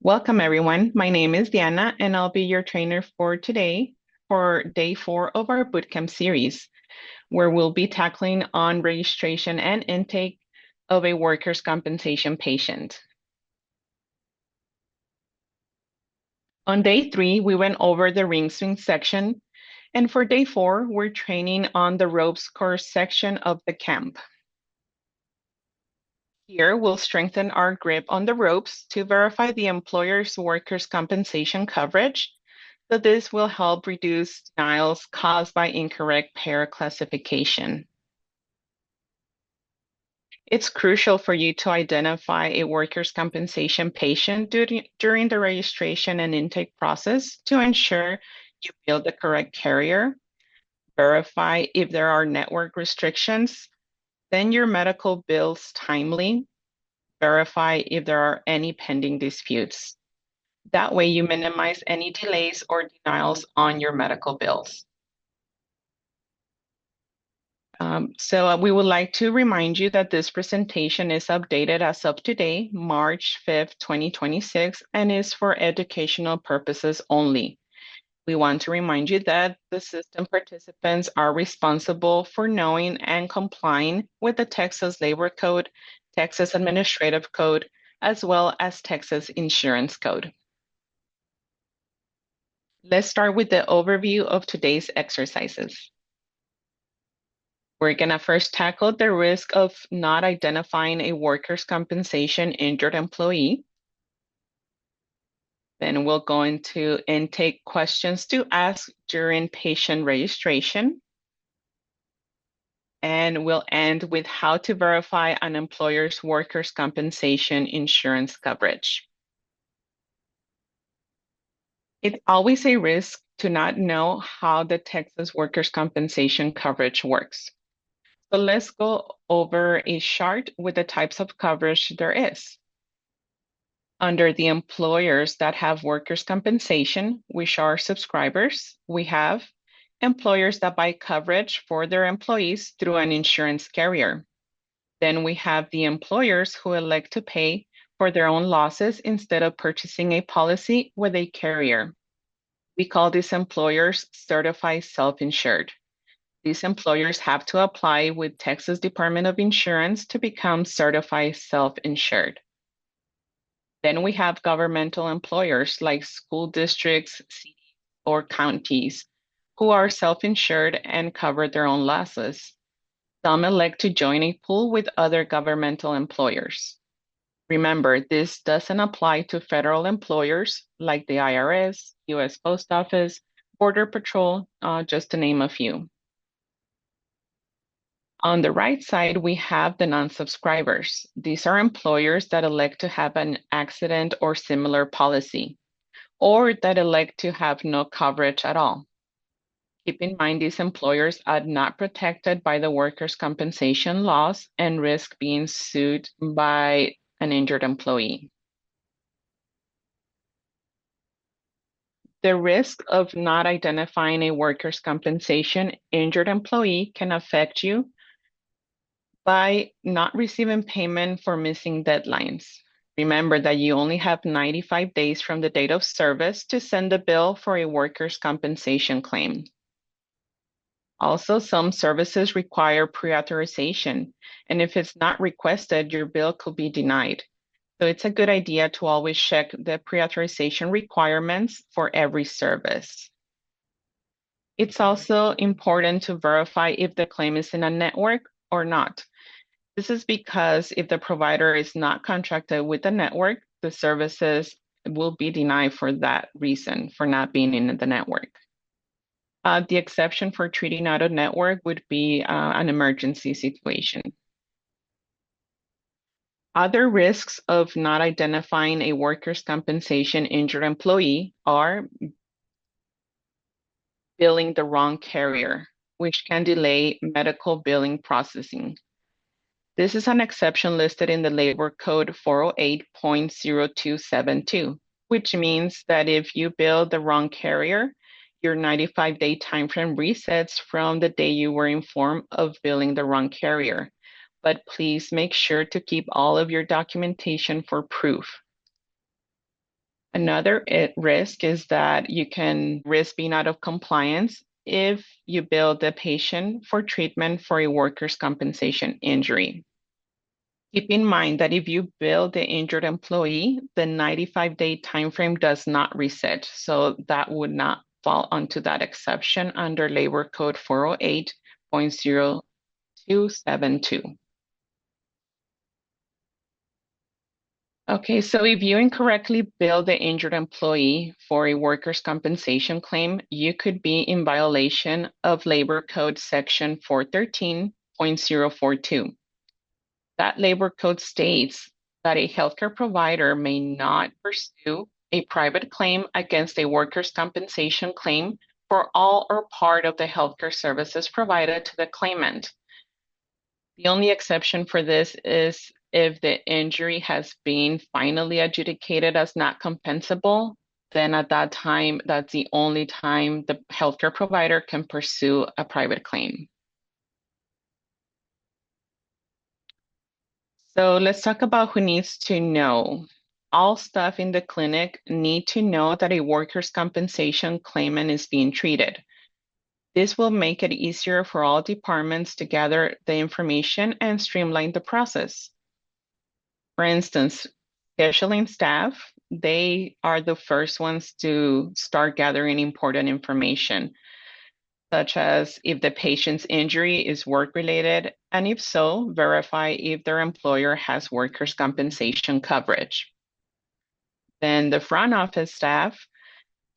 Welcome, everyone. My name is Diana, and I'll be your trainer for today for day 4 of our bootcamp series, where we'll be tackling on registration and intake of a workers' compensation patient. On day 3, we went over the ring swing section, and for day 4, we're training on the ropes course section of the camp. Here, we'll strengthen our grip on the ropes to verify the employer's workers' compensation coverage. So this will help reduce denials caused by incorrect payer classification. It's crucial for you to identify a workers' compensation patient during the registration and intake process to ensure you bill the correct carrier, verify if there are network restrictions, send your medical bills timely, verify if there are any pending disputes. That way you minimize any delays or denials on your medical bills. We would like to remind you that this presentation is updated as of today, March 5th, 2026, and is for educational purposes only. We want to remind you that the system participants are responsible for knowing and complying with the Texas Labor Code, Texas Administrative Code, as well as Texas Insurance Code. Let's start with the overview of today's exercises. We're going to first tackle the risk of not identifying a workers' compensation injured employee. Then we'll go into intake questions to ask during patient registration. And we'll end with how to verify an employer's workers' compensation insurance coverage. It's always a risk to not know how the Texas workers' compensation coverage works. So let's go over a chart with the types of coverage there is. Under the employers that have workers' compensation, which are subscribers, we have employers that buy coverage for their employees through an insurance carrier. Then we have the employers who elect to pay for their own losses instead of purchasing a policy with a carrier. We call these employers certified self-insured. These employers have to apply with Texas Department of Insurance to become certified self-insured. Then we have governmental employers like school districts, cities, or counties who are self-insured and cover their own losses. Some elect to join a pool with other governmental employers. Remember, this doesn't apply to federal employers like the IRS, U.S. Post Office, Border Patrol, just to name a few. On the right side, we have the non-subscribers. These are employers that elect to have an accident or similar policy, or that elect to have no coverage at all. Keep in mind these employers are not protected by the workers' compensation laws and risk being sued by an injured employee. The risk of not identifying a workers' compensation injured employee can affect you by not receiving payment for missing deadlines. Remember that you only have 95 days from the date of service to send a bill for a workers' compensation claim. Also, some services require pre-authorization, and if it's not requested, your bill could be denied. So it's a good idea to always check the pre-authorization requirements for every service. It's also important to verify if the claim is in a network or not. This is because if the provider is not contracted with the network, the services will be denied for that reason, for not being in the network. The exception for treating out of network would be an emergency situation. Other risks of not identifying a workers' compensation injured employee are billing the wrong carrier, which can delay medical billing processing. This is an exception listed in the Labor Code 408.0272, which means that if you bill the wrong carrier, your 95-day timeframe resets from the day you were informed of billing the wrong carrier. But please make sure to keep all of your documentation for proof. Another risk is that you can risk being out of compliance if you bill the patient for treatment for a workers' compensation injury. Keep in mind that if you bill the injured employee, the 95-day timeframe does not reset. So that would not fall onto that exception under Labor Code 408.0272. Okay, so if you incorrectly bill the injured employee for a workers' compensation claim, you could be in violation of Labor Code Section 413.042. That Labor Code states that a healthcare provider may not pursue a private claim against a workers' compensation claim for all or part of the healthcare services provided to the claimant. The only exception for this is if the injury has been finally adjudicated as not compensable, then at that time, that's the only time the healthcare provider can pursue a private claim. So let's talk about who needs to know. All staff in the clinic need to know that a workers' compensation claimant is being treated. This will make it easier for all departments to gather the information and streamline the process. For instance, scheduling staff, they are the first ones to start gathering important information, such as if the patient's injury is work-related, and if so, verify if their employer has workers' compensation coverage. Then the front office staff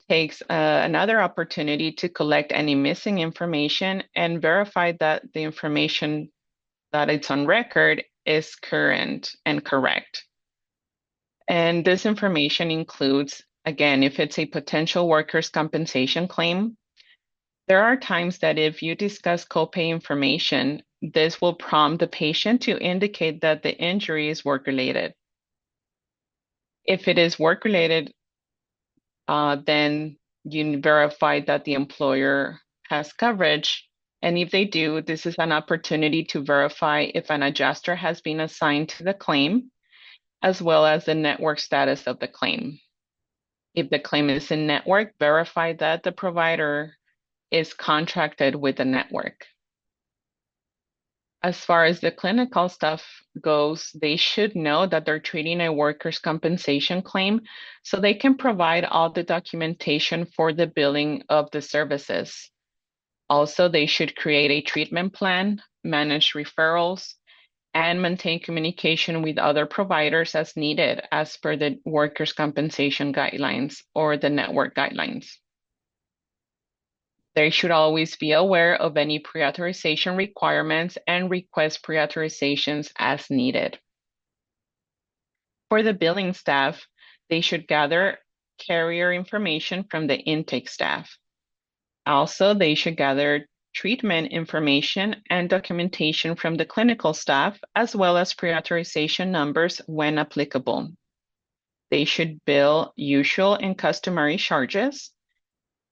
takes another opportunity to collect any missing information and verify that the information that it's on record is current and correct. And this information includes, again, if it's a potential workers' compensation claim, there are times that if you discuss copay information, this will prompt the patient to indicate that the injury is work-related. If it is work-related, then you verify that the employer has coverage. And if they do, this is an opportunity to verify if an adjuster has been assigned to the claim, as well as the network status of the claim. If the claim is in network, verify that the provider is contracted with the network. As far as the clinical stuff goes, they should know that they're treating a workers' compensation claim so they can provide all the documentation for the billing of the services. Also, they should create a treatment plan, manage referrals, and maintain communication with other providers as needed as per the workers' compensation guidelines or the network guidelines. They should always be aware of any pre-authorization requirements and request pre-authorizations as needed. For the billing staff, they should gather carrier information from the intake staff. Also, they should gather treatment information and documentation from the clinical staff, as well as pre-authorization numbers when applicable. They should bill usual and customary charges,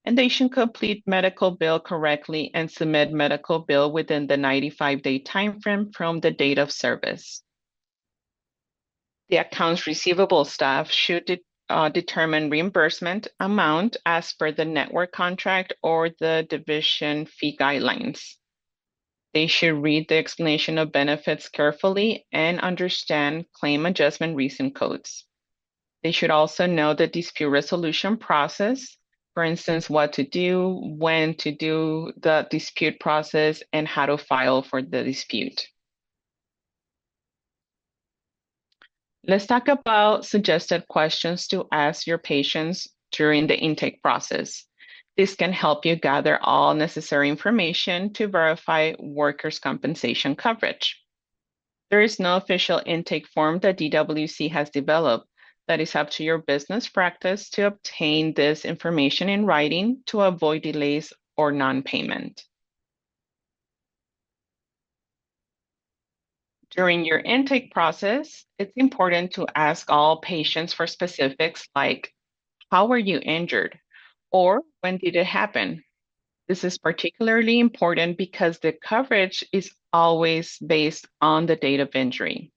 and they should complete medical bill correctly and submit medical bill within the 95-day timeframe from the date of service. The accounts receivable staff should determine reimbursement amount as per the network contract or the division fee guidelines. They should read the explanation of benefits carefully and understand claim adjustment reason codes. They should also know the dispute resolution process. For instance, what to do, when to do the dispute process, and how to file for the dispute. Let's talk about suggested questions to ask your patients during the intake process. This can help you gather all necessary information to verify workers' compensation coverage. There is no official intake form that DWC has developed. That is up to your business practice to obtain this information in writing to avoid delays or non-payment. During your intake process, it's important to ask all patients for specifics like, how were you injured? Or when did it happen? This is particularly important because the coverage is always based on the date of injury.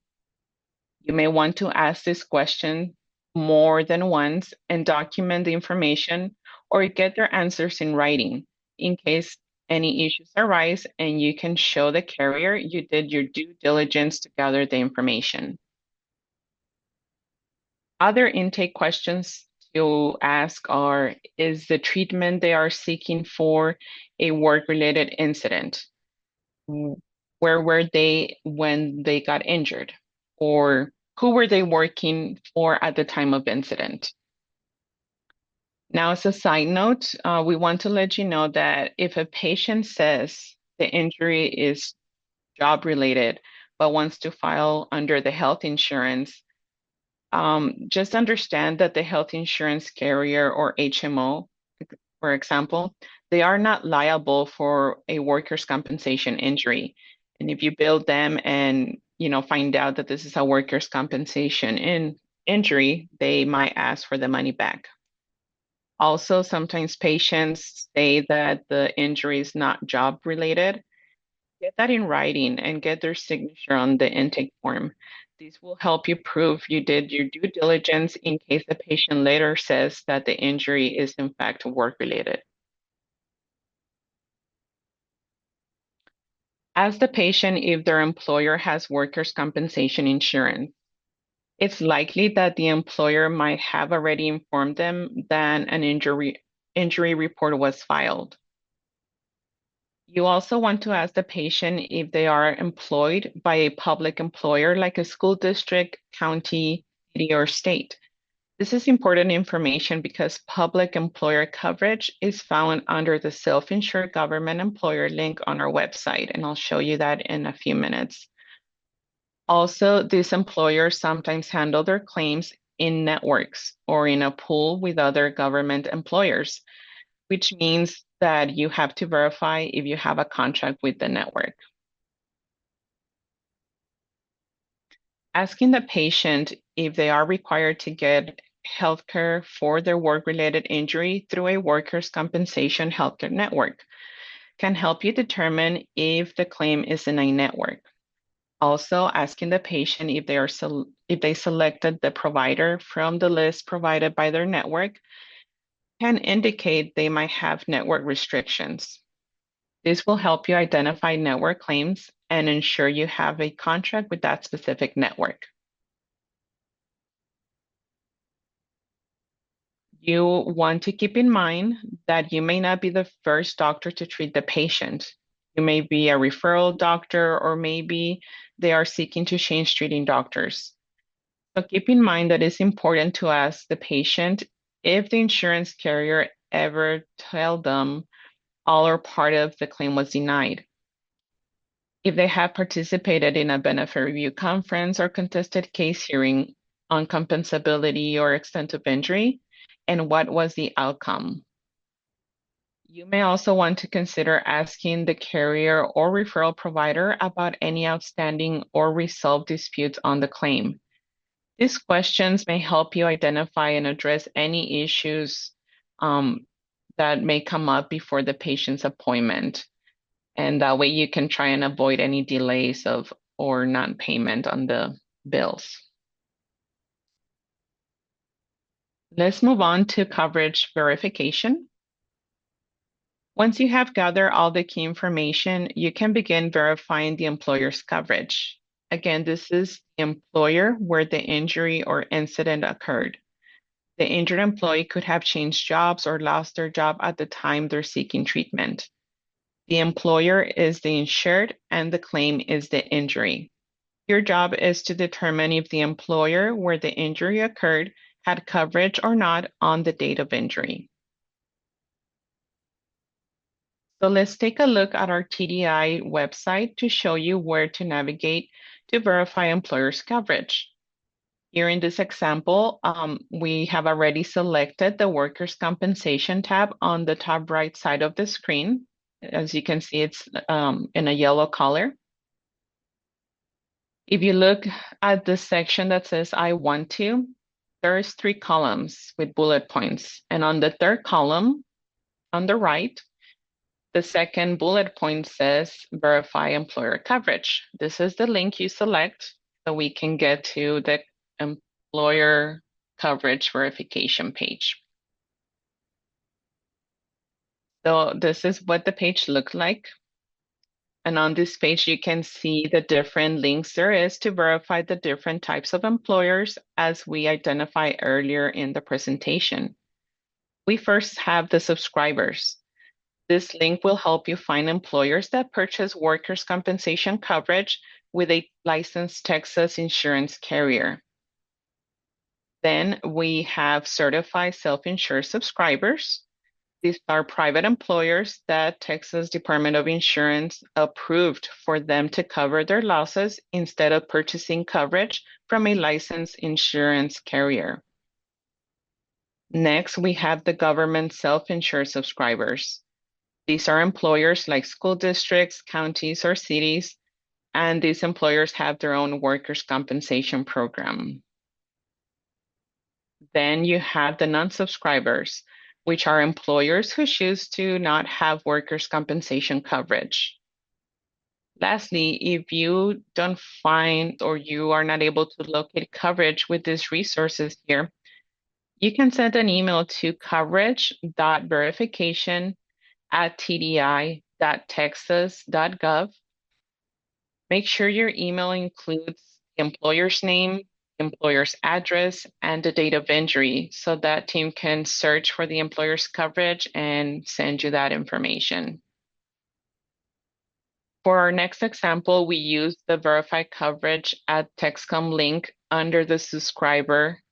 You may want to ask this question more than once and document the information or get their answers in writing in case any issues arise, and you can show the carrier you did your due diligence to gather the information. Other intake questions to ask are, is the treatment they are seeking for a work-related incident? Where were they when they got injured? Or who were they working for at the time of incident? Now, as a side note, we want to let you know that if a patient says the injury is job related, but wants to file under the health insurance, just understand that the health insurance carrier or HMO, for example, they are not liable for a workers' compensation injury. And if you bill them and find out that this is a workers' compensation injury, they might ask for the money back. Also, sometimes patients say that the injury is not job related. Get that in writing and get their signature on the intake form. This will help you prove you did your due diligence in case the patient later says that the injury is in fact work related. Ask the patient if their employer has workers' compensation insurance. It's likely that the employer might have already informed them that an injury report was filed. You also want to ask the patient if they are employed by a public employer like a school district, county, city, or state. This is important information because public employer coverage is found under the self-insured government employer link on our website, and I'll show you that in a few minutes. Also, these employers sometimes handle their claims in networks or in a pool with other government employers, which means that you have to verify if you have a contract with the network. Asking the patient if they are required to get healthcare for their work-related injury through a workers' compensation healthcare network can help you determine if the claim is in a network. Also, asking the patient if they selected the provider from the list provided by their network can indicate they might have network restrictions. This will help you identify network claims and ensure you have a contract with that specific network. You want to keep in mind that you may not be the first doctor to treat the patient. You may be a referral doctor, or maybe they are seeking to change treating doctors. So keep in mind that it's important to ask the patient if the insurance carrier ever tell them all or part of the claim was denied. If they have participated in a benefit review conference or contested case hearing on compensability or extent of injury, and what was the outcome. You may also want to consider asking the carrier or referral provider about any outstanding or resolved disputes on the claim. These questions may help you identify and address any issues that may come up before the patient's appointment. And that way you can try and avoid any delays or non-payment on the bills. Let's move on to coverage verification. Once you have gathered all the key information, you can begin verifying the employer's coverage. Again, this is the employer where the injury or incident occurred. The injured employee could have changed jobs or lost their job at the time they're seeking treatment. The employer is the insured and the claim is the injury. Your job is to determine if the employer where the injury occurred had coverage or not on the date of injury. So let's take a look at our TDI website to show you where to navigate to verify employer's coverage. Here in this example, we have already selected the workers' compensation tab on the top right side of the screen. As you can see, it's in a yellow color. If you look at the section that says I want to, there's 3 columns with bullet points. And on the third column, on the right, the second bullet point says verify employer coverage. This is the link you select so we can get to the employer coverage verification page. So this is what the page looks like. And on this page, you can see the different links there is to verify the different types of employers as we identified earlier in the presentation. We first have the subscribers. This link will help you find employers that purchase workers' compensation coverage with a licensed Texas insurance carrier. Then we have certified self-insured subscribers. These are private employers that Texas Department of Insurance approved for them to cover their losses instead of purchasing coverage from a licensed insurance carrier. Next, we have the government self-insured subscribers. These are employers like school districts, counties, or cities, and these employers have their own workers' compensation program. Then you have the non-subscribers, which are employers who choose to not have workers' compensation coverage. Lastly, if you don't find or you are not able to locate coverage with these resources here, you can send an email to coverage.verification@tdi.texas.gov. Make sure your email includes the employer's name, employer's address, and the date of injury so that team can search for the employer's coverage and send you that information. For our next example, we use the verify coverage at Texcom link under the subscriber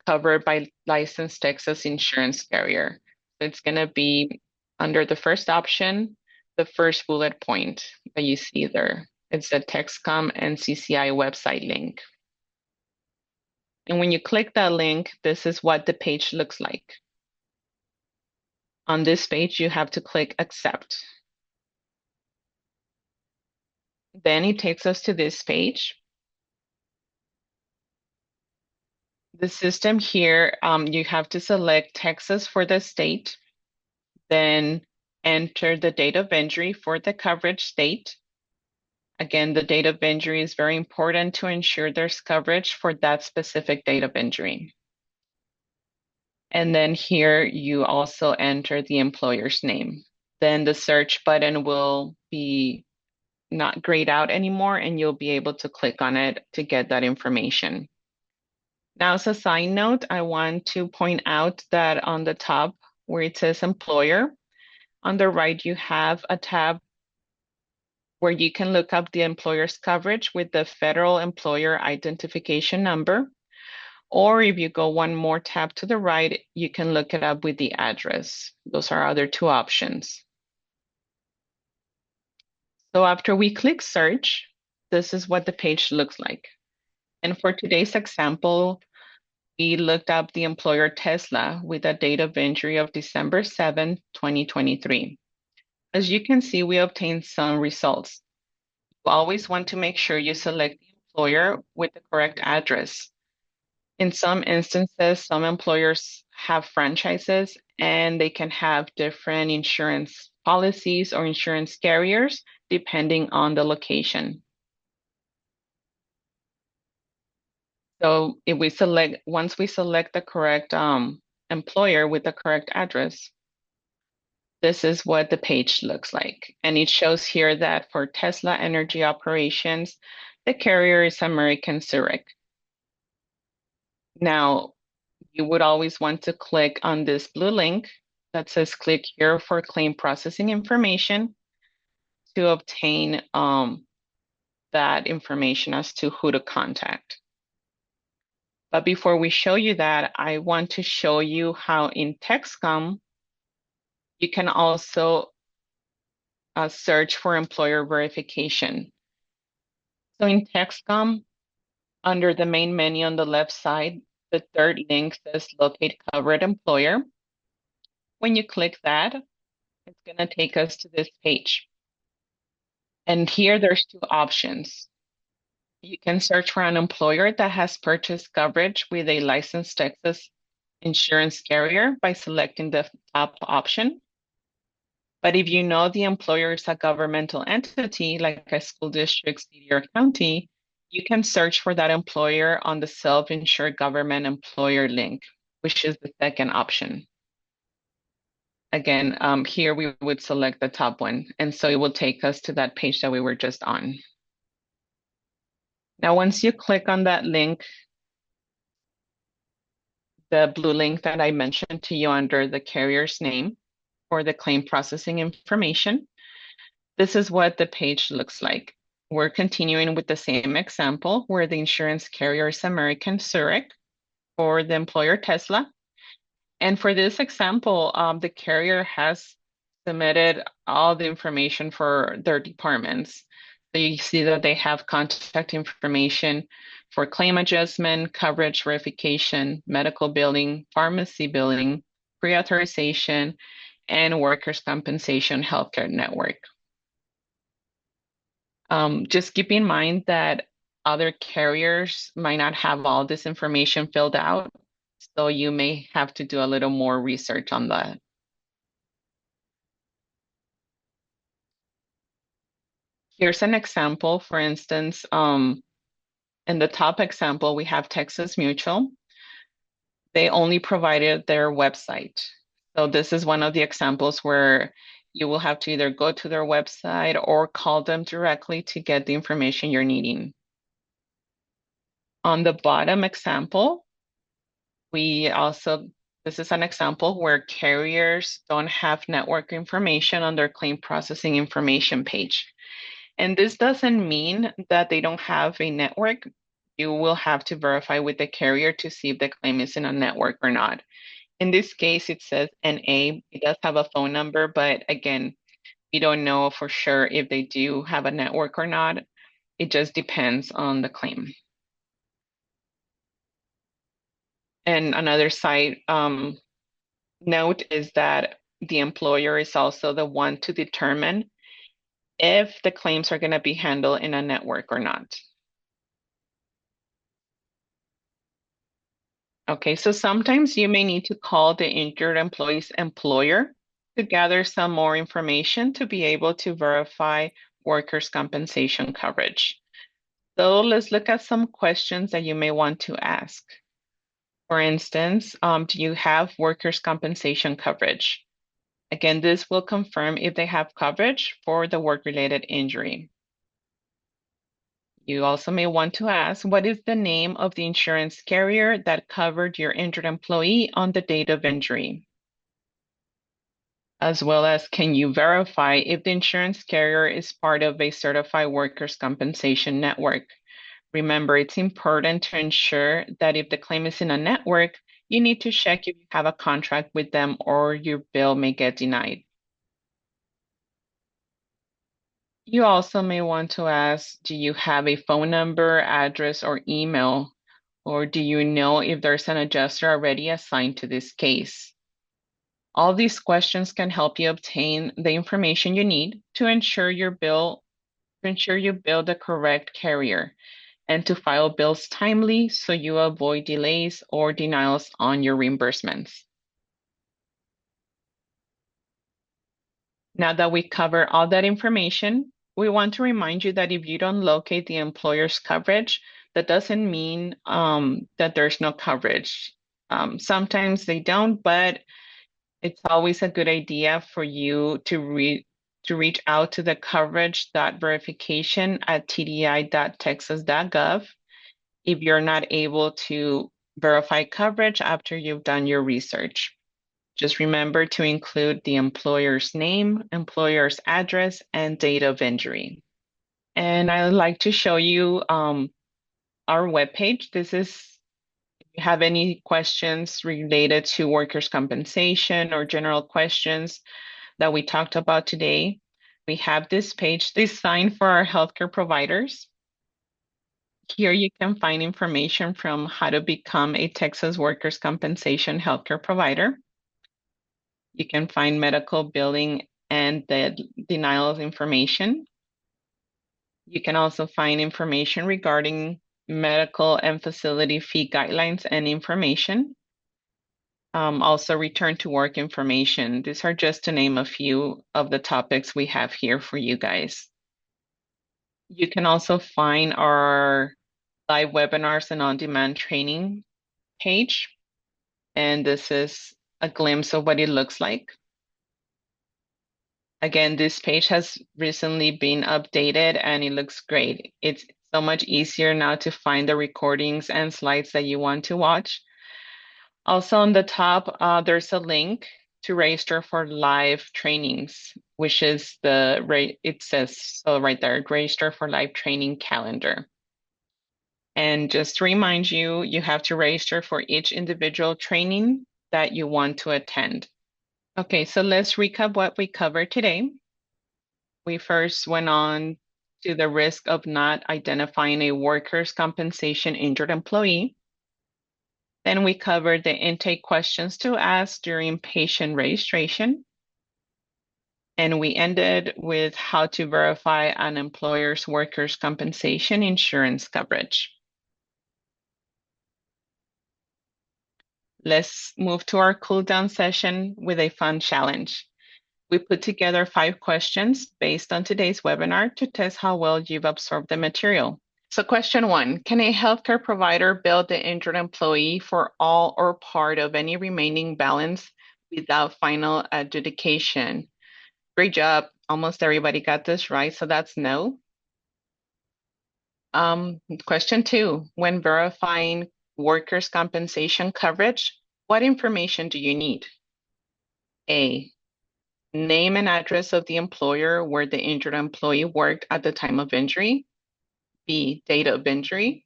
covered by licensed Texas insurance carrier. So it's going to be under the first option, the first bullet point that you see there. It's the Texcom NCCI website link. And when you click that link, this is what the page looks like. On this page, you have to click accept. Then it takes us to this page. The system here, you have to select Texas for the state, then enter the date of injury for the coverage state. Again, the date of injury is very important to ensure there's coverage for that specific date of injury. And then here you also enter the employer's name. Then the search button will be not grayed out anymore, and you'll be able to click on it to get that information. Now, as a side note, I want to point out that on the top where it says employer, on the right, you have a tab where you can look up the employer's coverage with the federal employer identification number. Or if you go one more tab to the right, you can look it up with the address. Those are other two options. So after we click search, this is what the page looks like. And for today's example, we looked up the employer Tesla with a date of injury of December 7, 2023. As you can see, we obtained some results. You always want to make sure you select the employer with the correct address. In some instances, some employers have franchises and they can have different insurance policies or insurance carriers depending on the location. So if we once we select the correct employer with the correct address, this is what the page looks like. And it shows here that for Tesla Energy Operations, the carrier is American Zurich. Now, you would always want to click on this blue link that says click here for claim processing information to obtain that information as to who to contact. But before we show you that, I want to show you how in Texcom, you can also search for employer verification. So in Texcom, under the main menu on the left side, the third link says locate covered employer. When you click that, it's going to take us to this page. And here there's two options. You can search for an employer that has purchased coverage with a licensed Texas insurance carrier by selecting the top option. But if you know the employer is a governmental entity, like a school district, city, or county, You can search for that employer on the self-insured government employer link, which is the second option. Again, here we would select the top one, and so it will take us to that page that we were just on. Now, once you click on that link, the blue link that I mentioned to you under the carrier's name or the claim processing information, this is what the page looks like. We're continuing with the same example where the insurance carrier is American Zurich for the employer Tesla. And for this example, the carrier has submitted all the information for their departments. So you see that they have contact information for claim adjustment, coverage verification, medical billing, pharmacy billing, pre-authorization, and workers' compensation healthcare network. Just keep in mind that other carriers might not have all this information filled out, so you may have to do a little more research on that. Here's an example, for instance, in the top example, we have Texas Mutual. They only provided their website. So this is one of the examples where you will have to either go to their website or call them directly to get the information you're needing. On the bottom example, this is an example where carriers don't have network information on their claim processing information page. And this doesn't mean that they don't have a network. You will have to verify with the carrier to see if the claim is in a network or not. In this case, it says NA. It does have a phone number, but again, we don't know for sure if they do have a network or not. It just depends on the claim. And another side note is that the employer is also the one to determine if the claims are going to be handled in a network or not. Okay, so sometimes you may need to call the injured employee's employer to gather some more information to be able to verify workers' compensation coverage. So let's look at some questions that you may want to ask. For instance, do you have workers' compensation coverage? Again, this will confirm if they have coverage for the work-related injury. You also may want to ask, what is the name of the insurance carrier that covered your injured employee on the date of injury? As well as, can you verify if the insurance carrier is part of a certified workers' compensation network? Remember, it's important to ensure that if the claim is in a network, you need to check if you have a contract with them or your bill may get denied. You also may want to ask, do you have a phone number, address, or email? Or do you know if there's an adjuster already assigned to this case? All these questions can help you obtain the information you need to ensure you bill the correct carrier and to file bills timely so you avoid delays or denials on your reimbursements. Now that we cover all that information, we want to remind you that if you don't locate the employer's coverage, that doesn't mean that there's no coverage. Sometimes they don't, but it's always a good idea for you to reach out to the coverage.verification at tdi.texas.gov if you're not able to verify coverage after you've done your research. Just remember to include the employer's name, employer's address, and date of injury. And I would like to show you our webpage. If you have any questions related to workers' compensation or general questions that we talked about today, we have this page designed for our healthcare providers. Here you can find information from how to become a Texas workers' compensation healthcare provider. You can find medical billing and the denial information. You can also find information regarding medical and facility fee guidelines and information. Also return to work information. These are just to name a few of the topics we have here for you guys. You can also find our live webinars and on-demand training page. And this is a glimpse of what it looks like. Again, this page has recently been updated and it looks great. It's so much easier now to find the recordings and slides that you want to watch. Also on the top, there's a link to register for live trainings, which is it says so right there, register for live training calendar. And just to remind you, you have to register for each individual training that you want to attend. Okay, so let's recap what we covered today. We first went on to the risk of not identifying a workers' compensation injured employee. Then we covered the intake questions to ask during patient registration. And we ended with how to verify an employer's workers' compensation insurance coverage. Let's move to our cool down session with a fun challenge. We put together 5 questions based on today's webinar to test how well you've absorbed the material. So question 1, can a healthcare provider bill the injured employee for all or part of any remaining balance without final adjudication? Great job. Almost everybody got this right, so that's no. Question 2, when verifying workers' compensation coverage, what information do you need? A, name and address of the employer where the injured employee worked at the time of injury. B, date of injury.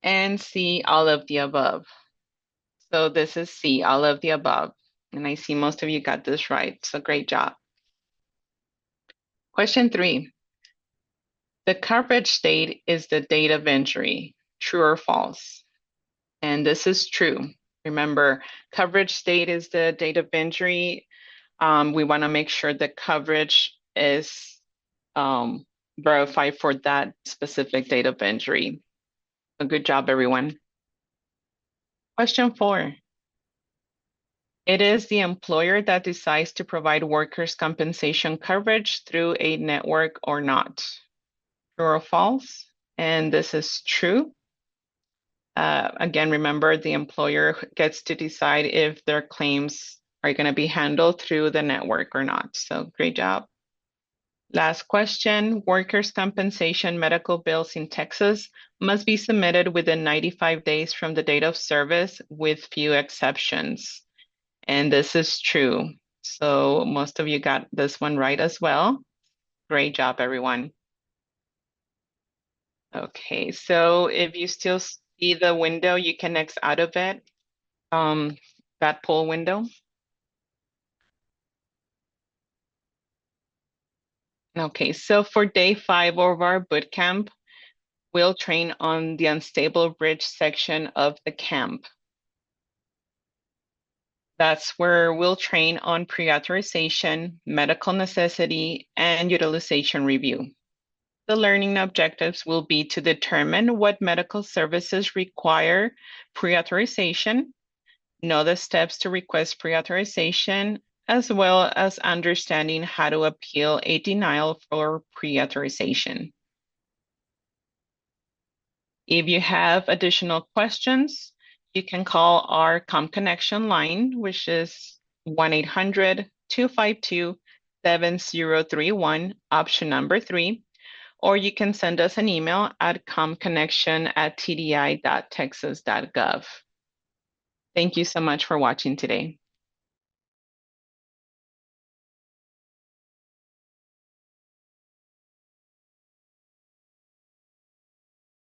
And C, all of the above. So this is C, all of the above. And I see most of you got this right, so great job. Question 3, the coverage date is the date of injury, true or false? And this is true. Remember, coverage date is the date of injury. We want to make sure the coverage is verified for that specific date of injury. So good job, everyone. Question 4. It is the employer that decides to provide workers' compensation coverage through a network or not. True or false? And this is true. Again, remember the employer gets to decide if their claims are going to be handled through the network or not. So great job. Last question, workers' compensation medical bills in Texas must be submitted within 95 days from the date of service with few exceptions. And this is true. So most of you got this one right as well. Great job, everyone. Okay, so if you still see the window, you can X out of it, that poll window. Okay, so for day 5 of our bootcamp, we'll train on the unstable bridge section of the camp. That's where we'll train on pre-authorization, medical necessity, and utilization review. The learning objectives will be to determine what medical services require pre-authorization, know the steps to request pre-authorization, as well as understanding how to appeal a denial for pre-authorization. If you have additional questions, you can call our ComConnection line, which is 1-800-252-7031, option number 3, or you can send us an email at comconnection@tdi.texas.gov. Thank you so much for watching today.